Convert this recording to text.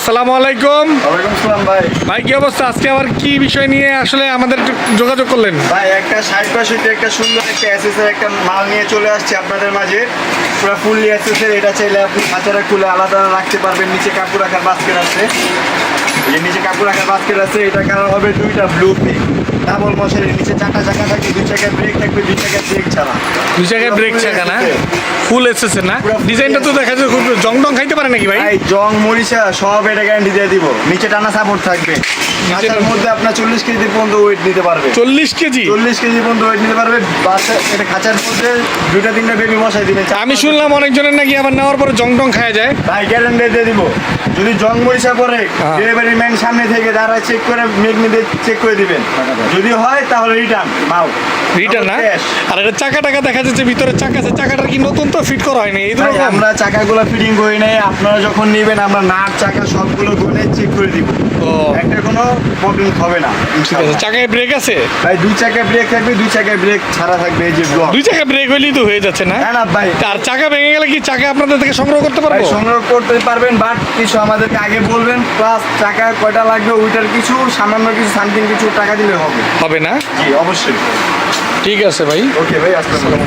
আসসালামু আলাইকুম। ওয়ালাইকুম আসসালাম ভাই। ভাই কি অবস্থা? আজকে আবার কি বিষয় নিয়ে আসলে আমাদের একটু যোগাযোগ করলেন? ভাই একটা 60-65 একটা সুন্দর একটা এসএসের একটা মাল নিয়ে চলে আসছে আপনাদের মাঝে। পুরো ফুললি এসএসের, এটা চাইলে আপনি খাঁচাটা খুলে আলাদা রাখতে পারবেন। নিচে কাপড় রাখার বাস্কেট আছে, এই নিচে কাপড় রাখার বাস্কেট আছে। এটা কালার হবে দুইটা ব্লু পিঙ্ক, ডাবল মশারির নিচে 4টা চাকা থাকবে, 2 চাকায় ব্রেক থাকবে, 2 চাকায় ব্রেক ছাড়া। দুই জায়গায় ব্রেক ছাকা না, ফুল এসেছে না? ডিজাইনটা তো দেখা যায় খুব জং টং খাইতে পারে নাকি ভাই? ভাই জং মরিচা সব এটা গ্যারান্টি দিয়ে দিব। নিচে টানা সাপোর্ট থাকবে, খাঁচার মধ্যে আপনার 40 কেজি পর্যন্ত ওয়েট নিতে পারবে। 40 কেজি? 40 কেজি পর্যন্ত ওয়েট নিতে পারবে। বাচ্চা এটা খাঁচার মধ্যে 2-3টা বেবি বসাই দিবেন। আমি শুনলাম অনেকজনের নাকি আবার নেওয়ার পরে জং টং খাওয়া যায়। ভাই গ্যারান্টি দিয়ে দিব। যদি জং মরিচা পরে ডেলিভারি ম্যান সামনে থেকে দাঁড়ায় চেক করে মেগনি দিয়ে চেক করে দিবেন। যদি হয় তাহলে রিটার্ন মাল রিটার্ন না? আর এটা চাকা টাকা দেখা যাচ্ছে ভিতরে চাকা আছে, চাকাটা কি নতুন তো ফিট করা হয়নি? এই ভাই, ধরনের আমরা চাকাগুলো ফিটিং করি নাই। আপনারা যখন নেবেন আমরা নাট চাকা সবগুলো গুনে চেক করে দিব। ও একটা কোনো প্রবলেম হবে না ঠিক আছে। ইনশাআল্লাহ। চাকায় ব্রেক আছে? ভাই 2 চাকায় ব্রেক থাকবে, 2 চাকায় ব্রেক ছাড়া থাকবে। এই যে ব্লক, দুই চাকা ব্রেক হইলেই তো হয়ে যাচ্ছে না? না না ভাই, আর চাকা ভেঙে গেলে কি চাকা আপনাদের থেকে সংগ্রহ করতে ভাই পারবো? সংগ্রহ করতে পারবেন, বাট কিছু আমাদেরকে আগে বলবেন। প্লাস টাকা কয়টা লাগবে ওইটার কিছু সামান্য কিছু সামথিং কিছু টাকা দিলে হবে। হবে না? জি অবশ্যই। ঠিক আছে ভাই। ওকে ভাই, আসসালামু আলাইকুম।